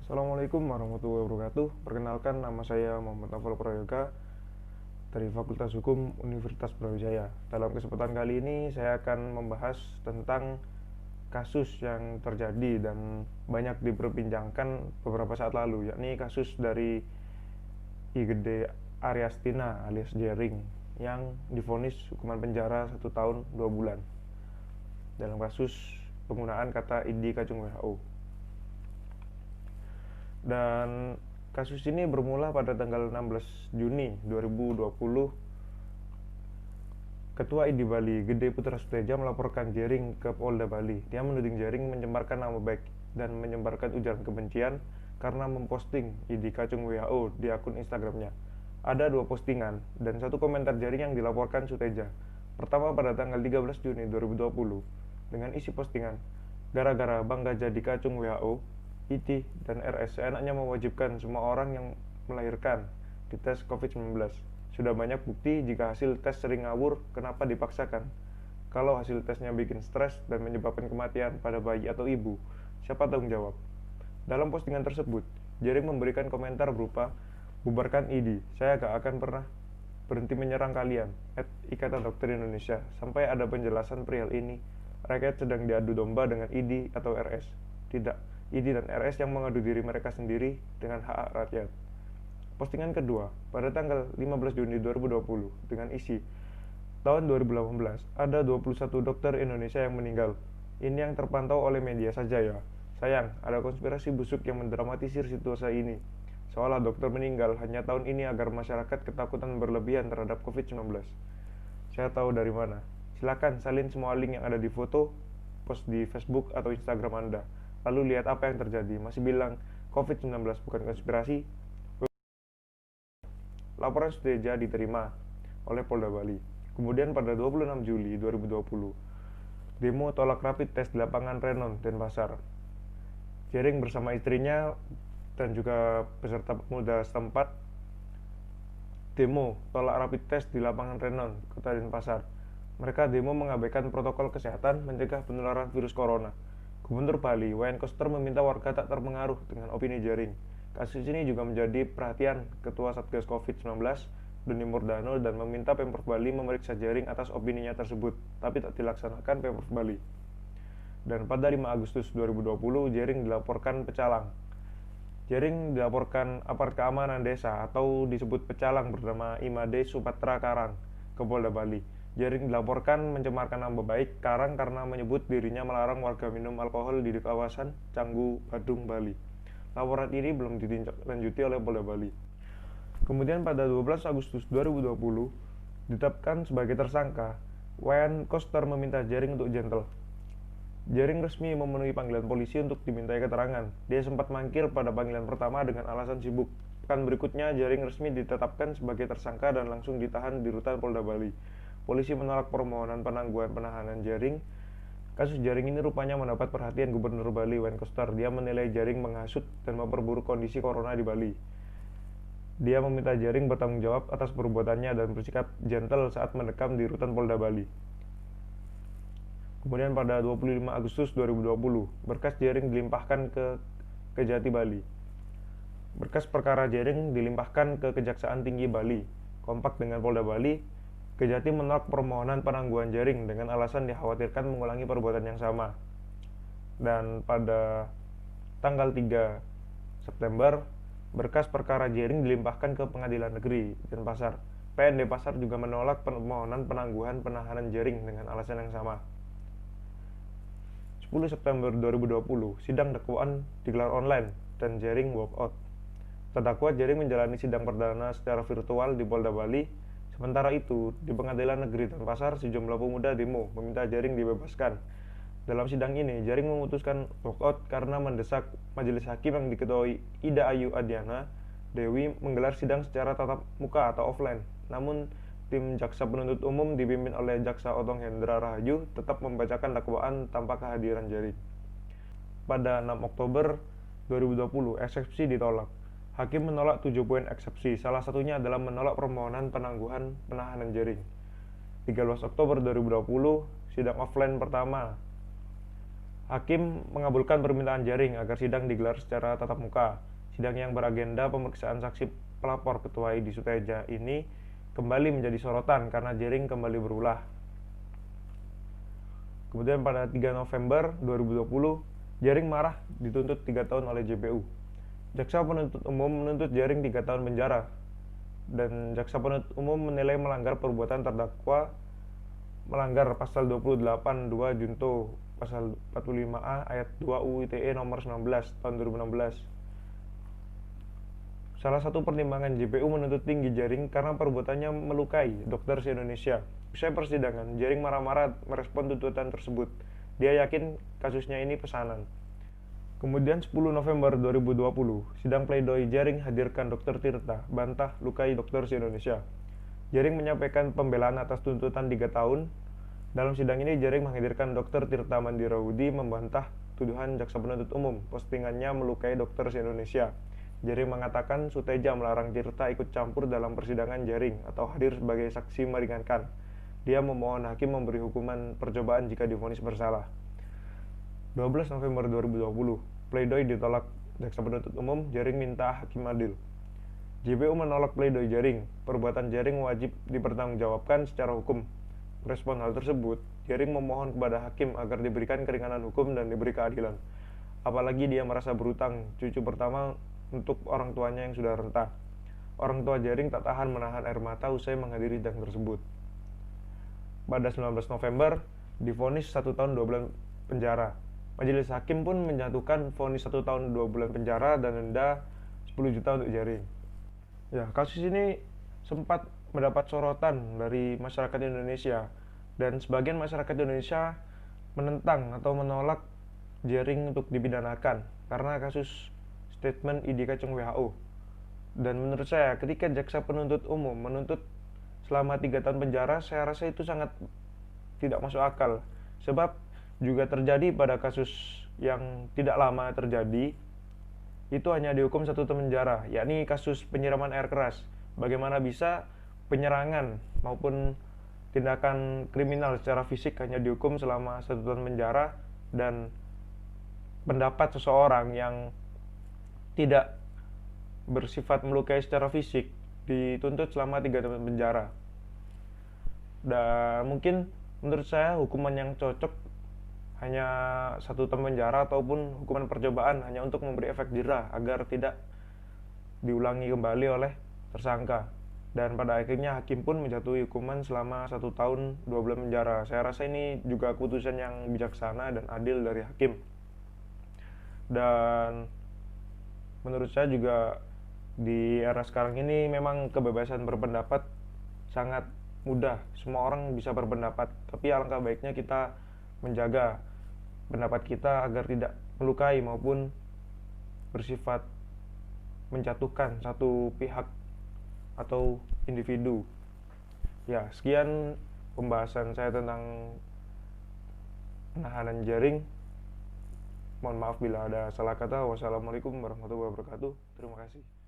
Assalamualaikum warahmatullahi wabarakatuh. Perkenalkan, nama saya Muhammad Afal Prayoga dari Fakultas Hukum Universitas Brawijaya. Dalam kesempatan kali ini saya akan membahas tentang kasus yang terjadi dan banyak diperbincangkan beberapa saat lalu, yakni kasus dari Igede Aryastina alias Jering yang divonis hukuman penjara 1 tahun 2 bulan dalam kasus penggunaan kata ID kacung WHO. Dan kasus ini bermula pada tanggal 16 Juni 2020. Ketua ID Bali, Gede Putra Suteja, melaporkan Jering ke Polda Bali. Dia menuding Jering menyebarkan nama baik dan menyebarkan ujaran kebencian karena memposting ID kacung WHO di akun Instagramnya. Ada 2 postingan dan 1 komentar Jering yang dilaporkan Suteja. Pertama pada tanggal 13 Juni 2020 dengan isi postingan, gara-gara bangga jadi kacung WHO, IT dan RS seenaknya mewajibkan semua orang yang melahirkan dites COVID-19. Sudah banyak bukti jika hasil tes sering ngawur, kenapa dipaksakan? Kalau hasil tesnya bikin stres dan menyebabkan kematian pada bayi atau ibu, siapa tanggung jawab? Dalam postingan tersebut, Jering memberikan komentar berupa, bubarkan ID, saya gak akan pernah berhenti menyerang kalian, Ikatan Dokter Indonesia, sampai ada penjelasan perihal ini. Rakyat sedang diadu domba dengan ID atau RS. Tidak, ID dan RS yang mengadu diri mereka sendiri dengan hak rakyat. Postingan kedua, pada tanggal 15 Juni 2020 dengan isi, tahun 2018 ada 21 dokter Indonesia yang meninggal. Ini yang terpantau oleh media saja ya. Sayang, ada konspirasi busuk yang mendramatisir situasi ini. Seolah dokter meninggal hanya tahun ini agar masyarakat ketakutan berlebihan terhadap COVID-19. Saya tahu dari mana. Silakan salin semua link yang ada di foto, post di Facebook atau Instagram Anda. Lalu lihat apa yang terjadi. Masih bilang COVID-19 bukan konspirasi? Laporan Suteja diterima oleh Polda Bali. Kemudian pada 26 Juli 2020, demo tolak rapid test di lapangan Renon, Denpasar. Jering bersama istrinya dan juga peserta pemuda setempat demo tolak rapid test di lapangan Renon, Kota Denpasar. Mereka demo mengabaikan protokol kesehatan mencegah penularan virus corona. Gubernur Bali, Wayan Koster, meminta warga tak terpengaruh dengan opini Jering. Kasus ini juga menjadi perhatian Ketua Satgas COVID-19, Doni Murdano, dan meminta Pemprov Bali memeriksa Jering atas opininya tersebut, tapi tak dilaksanakan Pemprov Bali. Dan pada 5 Agustus 2020, Jering dilaporkan pecalang. Jering dilaporkan aparat keamanan desa atau disebut pecalang bernama Imade Supatra Karang ke Polda Bali. Jering dilaporkan mencemarkan nama baik Karang karena menyebut dirinya melarang warga minum alkohol di kawasan Canggu, Badung, Bali. Laporan ini belum ditindaklanjuti oleh Polda Bali. Kemudian pada 12 Agustus 2020 ditetapkan sebagai tersangka. Wayan Koster meminta Jering untuk gentle. Jering resmi memenuhi panggilan polisi untuk dimintai keterangan. Dia sempat mangkir pada panggilan pertama dengan alasan sibuk. Pekan berikutnya, Jering resmi ditetapkan sebagai tersangka dan langsung ditahan di rutan Polda Bali. Polisi menolak permohonan penangguhan penahanan Jering. Kasus Jering ini rupanya mendapat perhatian Gubernur Bali, Wayan Koster. Dia menilai Jering menghasut dan memperburuk kondisi corona di Bali. Dia meminta Jering bertanggung jawab atas perbuatannya dan bersikap gentle saat mendekam di rutan Polda Bali. Kemudian pada 25 Agustus 2020, berkas Jering dilimpahkan ke Kejati Bali. Berkas perkara Jering dilimpahkan ke Kejaksaan Tinggi Bali. Kompak dengan Polda Bali, Kejati menolak permohonan penangguhan Jering dengan alasan dikhawatirkan mengulangi perbuatan yang sama. Dan pada tanggal 3 September, berkas perkara Jering dilimpahkan ke Pengadilan Negeri Denpasar. PN Denpasar juga menolak permohonan penangguhan penahanan Jering dengan alasan yang sama. 10 September 2020, sidang dakwaan digelar online dan Jering walk out. Terdakwa Jering menjalani sidang perdana secara virtual di Polda Bali. Sementara itu, di Pengadilan Negeri Denpasar, sejumlah pemuda demo meminta Jering dibebaskan. Dalam sidang ini, Jering memutuskan walk out karena mendesak majelis hakim yang diketuai Ida Ayu Adiana Dewi menggelar sidang secara tatap muka atau offline. Namun, tim jaksa penuntut umum dipimpin oleh Jaksa Otong Hendra Rahayu tetap membacakan dakwaan tanpa kehadiran Jering. Pada 6 Oktober 2020, eksepsi ditolak. Hakim menolak 7 poin eksepsi, salah satunya adalah menolak permohonan penangguhan penahanan Jering. 13 Oktober 2020, sidang offline pertama. Hakim mengabulkan permintaan Jering agar sidang digelar secara tatap muka. Sidang yang beragenda pemeriksaan saksi pelapor Ketua ID Suteja ini kembali menjadi sorotan karena Jering kembali berulah. Kemudian pada 3 November 2020, Jering marah dituntut 3 tahun oleh JPU. Jaksa penuntut umum menuntut Jering 3 tahun penjara, dan jaksa penuntut umum menilai melanggar perbuatan terdakwa melanggar pasal 28 2 junto pasal 45A ayat 2 UU ITE nomor 19 tahun 2016. Salah satu pertimbangan JPU menuntut tinggi Jering karena perbuatannya melukai dokter se-Indonesia. Usai persidangan, Jering marah-marah merespon tuntutan tersebut. Dia yakin kasusnya ini pesanan. Kemudian 10 November 2020, sidang pledoi Jering hadirkan Dr. Tirta, bantah lukai dokter se-Indonesia. Jering menyampaikan pembelaan atas tuntutan 3 tahun. Dalam sidang ini, Jering menghadirkan Dr. Tirta Mandirawudi membantah tuduhan jaksa penuntut umum. Postingannya melukai dokter se-Indonesia. Jering mengatakan Suteja melarang Tirta ikut campur dalam persidangan Jering atau hadir sebagai saksi meringankan. Dia memohon hakim memberi hukuman percobaan jika divonis bersalah. 12 November 2020, pledoi ditolak jaksa penuntut umum. Jering minta hakim adil. JPU menolak pledoi Jering. Perbuatan Jering wajib dipertanggungjawabkan secara hukum. Merespon hal tersebut, Jering memohon kepada hakim agar diberikan keringanan hukum dan diberi keadilan. Apalagi dia merasa berutang cucu pertama untuk orang tuanya yang sudah renta. Orang tua Jering tak tahan menahan air mata usai menghadiri sidang tersebut. Pada 19 November, divonis 1 tahun 2 bulan penjara. Majelis hakim pun menjatuhkan vonis 1 tahun 2 bulan penjara dan denda 10 juta untuk Jering. Ya, kasus ini sempat mendapat sorotan dari masyarakat Indonesia, dan sebagian masyarakat Indonesia menentang atau menolak Jering untuk dipidanakan karena kasus statement ID Kacung WHO. Dan menurut saya, ketika jaksa penuntut umum menuntut selama 3 tahun penjara, saya rasa itu sangat tidak masuk akal. Sebab juga terjadi pada kasus yang tidak lama terjadi, itu hanya dihukum 1 tahun penjara, yakni kasus penyiraman air keras. Bagaimana bisa penyerangan maupun tindakan kriminal secara fisik hanya dihukum selama 1 tahun penjara, dan pendapat seseorang yang tidak bersifat melukai secara fisik dituntut selama 3 tahun penjara. Dan mungkin menurut saya hukuman yang cocok hanya 1 tahun penjara ataupun hukuman percobaan, hanya untuk memberi efek jera agar tidak diulangi kembali oleh tersangka. Dan pada akhirnya hakim pun menjatuhi hukuman selama 1 tahun 2 bulan penjara. Saya rasa ini juga keputusan yang bijaksana dan adil dari hakim. Dan menurut saya juga di era sekarang ini memang kebebasan berpendapat sangat mudah. Semua orang bisa berpendapat, tapi alangkah baiknya kita menjaga pendapat kita agar tidak melukai maupun bersifat menjatuhkan satu pihak atau individu. Ya, sekian pembahasan saya tentang penahanan Jering. Mohon maaf bila ada salah kata. Wassalamualaikum warahmatullahi wabarakatuh. Terima kasih.